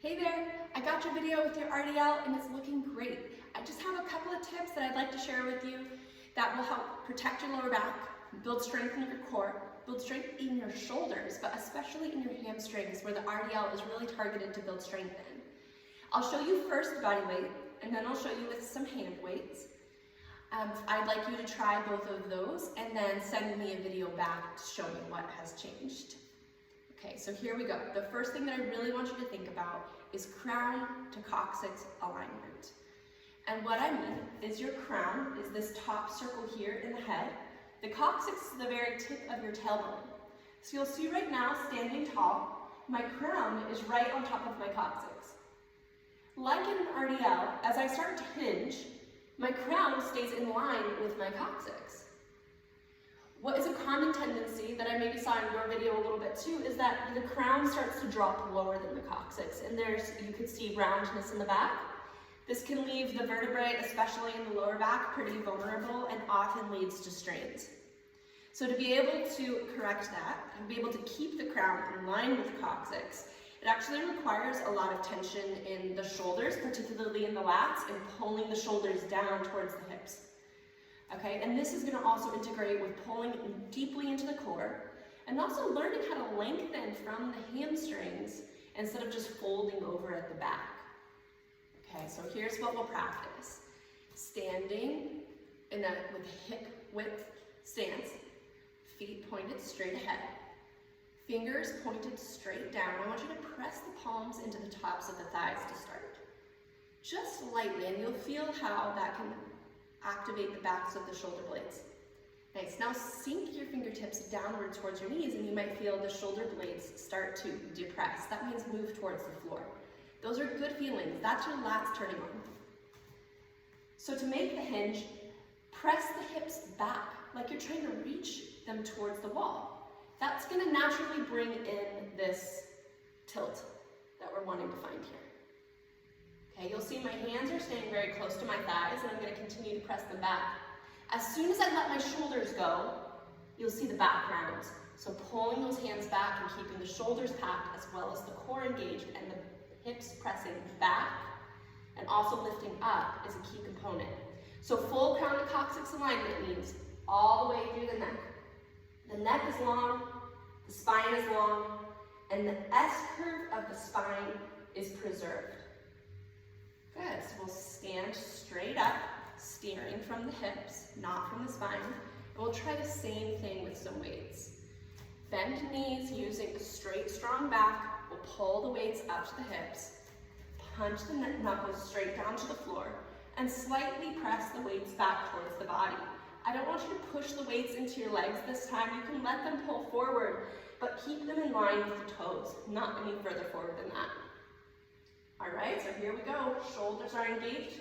Hey there, I got your video with your RDL and it's looking great. I just have a couple of tips that I'd like to share with you that will help protect your lower back, build strength in your core, build strength in your shoulders, but especially in your hamstrings where the RDL is really targeted to build strength in. I'll show you first body weight and then I'll show you with some hand weights. I'd like you to try both of those and then send me a video back to show me what has changed. Okay, so here we go. The first thing that I really want you to think about is crown to coccyx alignment. And what I mean is your crown is this top circle here in the head. The coccyx is the very tip of your tailbone. So you'll see right now, standing tall, my crown is right on top of my coccyx. Like in an RDL, as I start to hinge, my crown stays in line with my coccyx. What is a common tendency that I maybe saw in your video a little bit too is that the crown starts to drop lower than the coccyx, and you could see roundness in the back. This can leave the vertebrae, especially in the lower back, pretty vulnerable and often leads to strains. So to be able to correct that and be able to keep the crown in line with the coccyx, it actually requires a lot of tension in the shoulders, particularly in the lats, and pulling the shoulders down towards the hips. Okay, and this is going to also integrate with pulling deeply into the core and also learning how to lengthen from the hamstrings instead of just folding over at the back. Okay, so here's what we'll practice. Standing with hip width stance, feet pointed straight ahead, fingers pointed straight down. I want you to press the palms into the tops of the thighs to start. Just lightly, and you'll feel how that can activate the backs of the shoulder blades. Nice. Now sink your fingertips downward towards your knees and you might feel the shoulder blades start to depress. That means move towards the floor. Those are good feelings. That's your lats turning on. So to make the hinge, press the hips back like you're trying to reach them towards the wall. That's going to naturally bring in this tilt that we're wanting to find here. Okay, you'll see my hands are staying very close to my thighs and I'm going to continue to press them back. As soon as I let my shoulders go, you'll see the back rounds. So pulling those hands back and keeping the shoulders packed as well as the core engaged and the hips pressing back and also lifting up is a key component. So full crown to coccyx alignment means all the way through the neck. The neck is long, the spine is long, and the S-curve of the spine is preserved. Good, so we'll stand straight up, steering from the hips, not from the spine. And we'll try the same thing with some weights. Bend knees using a straight, strong back. We'll pull the weights up to the hips, punch the knuckles straight down to the floor, and slightly press the weights back towards the body. I don't want you to push the weights into your legs this time. You can let them pull forward, but keep them in line with the toes, not any further forward than that. All right, so here we go. Shoulders are engaged,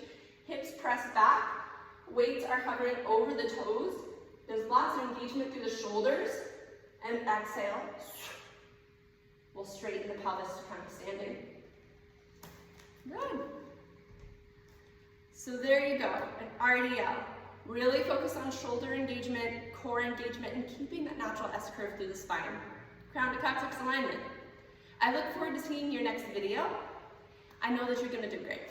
hips pressed back, weights are hovering over the toes. There's lots of engagement through the shoulders, and exhale. We'll straighten the pelvis to kind of standing. Good. So there you go, an RDL. Really focus on shoulder engagement, core engagement, and keeping that natural S-curve through the spine. Crown to coccyx alignment. I look forward to seeing your next video. I know that you're going to do great.